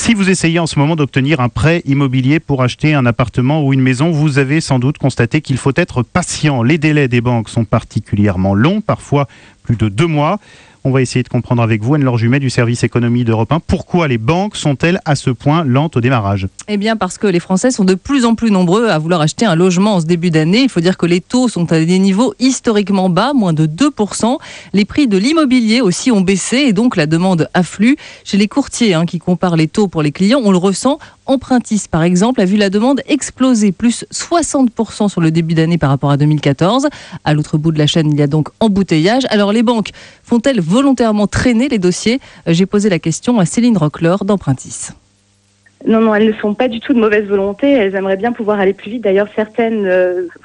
Si vous essayez en ce moment d'obtenir un prêt immobilier pour acheter un appartement ou une maison, vous avez sans doute constaté qu'il faut être patient. Les délais des banques sont particulièrement longs, parfois plus de 2 mois. On va essayer de comprendre avec vous, Anne-Laure Jumet du service économie d'Europe 1, pourquoi les banques sont-elles à ce point lentes au démarrage ? Eh bien parce que les Français sont de plus en plus nombreux à vouloir acheter un logement en ce début d'année. Il faut dire que les taux sont à des niveaux historiquement bas, moins de 2%. Les prix de l'immobilier aussi ont baissé et donc la demande afflue. Chez les courtiers qui comparent les taux pour les clients, on le ressent. Empruntis, par exemple, a vu la demande exploser, plus 60% sur le début d'année par rapport à 2014. À l'autre bout de la chaîne, il y a donc embouteillage. Alors les banques font-elles volontairement traîner les dossiers ? J'ai posé la question à Céline Rocklor d'Empruntis. Non, elles ne sont pas du tout de mauvaise volonté. Elles aimeraient bien pouvoir aller plus vite. D'ailleurs, certaines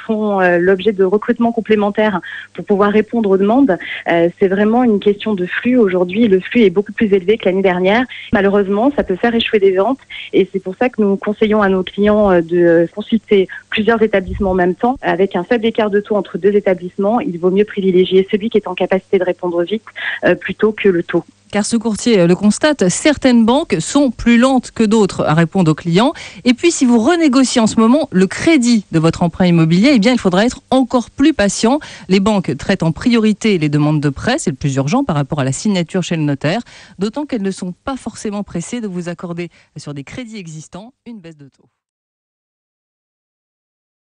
font l'objet de recrutements complémentaires pour pouvoir répondre aux demandes. C'est vraiment une question de flux. Aujourd'hui, le flux est beaucoup plus élevé que l'année dernière. Malheureusement, ça peut faire échouer des ventes. Et c'est pour ça que nous conseillons à nos clients de consulter plusieurs établissements en même temps. Avec un faible écart de taux entre 2 établissements, il vaut mieux privilégier celui qui est en capacité de répondre vite plutôt que le taux. Car ce courtier le constate, certaines banques sont plus lentes que d'autres à répondre aux clients. Et puis, si vous renégociez en ce moment le crédit de votre emprunt immobilier, eh bien, il faudra être encore plus patient. Les banques traitent en priorité les demandes de prêt, c'est le plus urgent par rapport à la signature chez le notaire, d'autant qu'elles ne sont pas forcément pressées de vous accorder sur des crédits existants une baisse de taux.